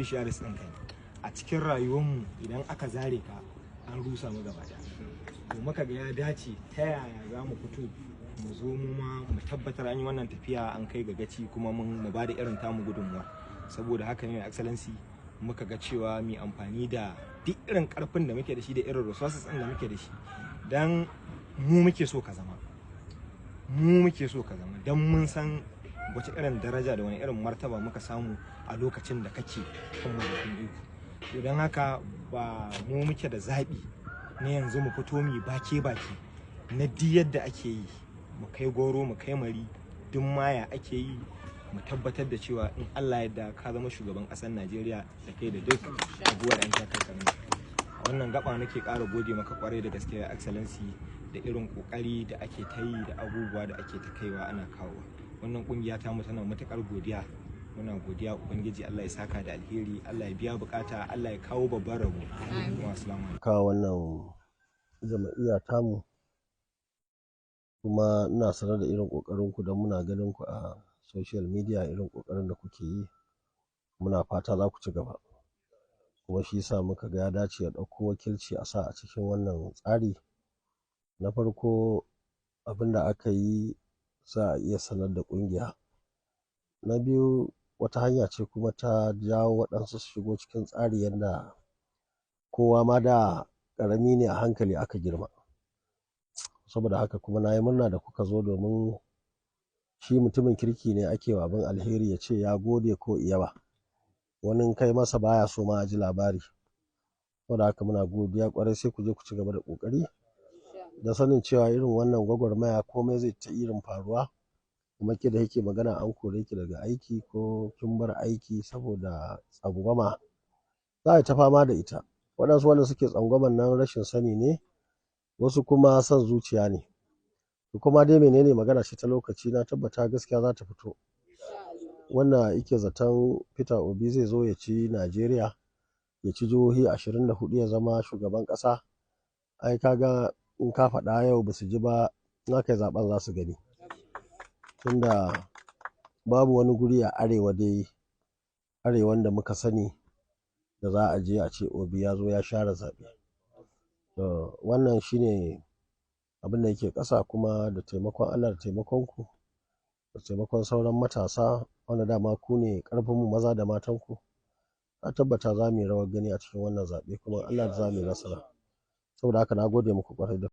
specialist ɗin kai a cikin rayuwarmu idan aka zare ka an rusa mu gaba ɗaya. To muka ga ya dace ta yaya za mu fito mu zo mu ma mu tabbatar an yi wannan tafiya an kai ga gaci kuma mu ba da irin tamu gudunmuwa. Saboda haka ne excellency muka ga cewa mu amfani da duk irin karfin da muke da shi da irin resources ɗin da muke da shi dan mu muke so ka zama dan mun san wace irin daraja da wani irin martaba muka samu a lokacin da kake kan madafin iko. Idan haka ba mu muke da zaɓi na yanzu mu fito mu bake na di yadda ake yi mu kai goro mu kai mari duk maya ake yi mu tabbatar da cewa in Allah yadda ka zama shugaban ƙasar Najeriya da kai da duk abubuwa da an takarkarin. A wannan gaba nake ƙara gode maka kwarai da gaske excellency da irin kokari da ake ta yi da abubuwa da ake ta kaiwa ana kawowa. Wannan kungiya ta mu tana matukar godiya. Muna godiya ubangiji Allah ya saka da alheri, Allah ya biya bukata, Allah ya kawo babban rabo. Assalamu alaikum. Ka wannan jama'iya tamu kuma ina sanar da irin kokarin ku da muna ganin ku a social media, irin kokarin da kuke yi, muna fata za ku ci gaba. Kuma shi yasa muka ga ya dace ya dauko wakilci a sa a cikin wannan tsari. Na farko abinda aka yi za a iya sanar da kungiya. Na biyu wata hanya ce kuma ta jawo waɗansu su shigo cikin tsari yadda kowa ma da ƙarami ne a hankali aka girma. Saboda haka kuma na yi murna da kuka zo domin shi mutumin kirki ne ake wa abin alheri ya ce ya gode ko iyaba. Wani kai masa baya so ma a ji labari. Saboda haka muna godiya kwarai, sai ku je ku ci gaba da ƙoƙari da sanin cewa irin wannan gwagwarmaya komai zai ta irin faruwa. Kuma ke da yake magana an kore ki daga aiki ko kin bar aiki saboda tsangwama, za a ta fama da ita. Waɗansu wanda suke tsangwaman nan rashin sani ne, wasu kuma son zuciya ne. Kuma dai menene magana ce ta lokaci, na tabbata gaskiya za ta fito. Wannan yake zaton Peter Obi zai zo ya ci Najeriya, ya ci jihohi 24 ya zama shugaban ƙasa. Ai kaga in ka faɗa yau ba su ji ba, in aka yi zaɓen za su gani. Tunda babu wani guri a arewan da muka sani da za a je a ce Obi ya zo ya share zaɓe. Wannan shine abin da yake ƙasa, kuma da taimakon Allah da taimakon ku da taimakon sauran matasa wanda dama ku ne ƙarfinmu maza da matanku, na tabbata za mu yi rawar gani a cikin wannan zaɓe kuma Allah za mu yi nasara. Saboda haka na gode muku ƙwarai da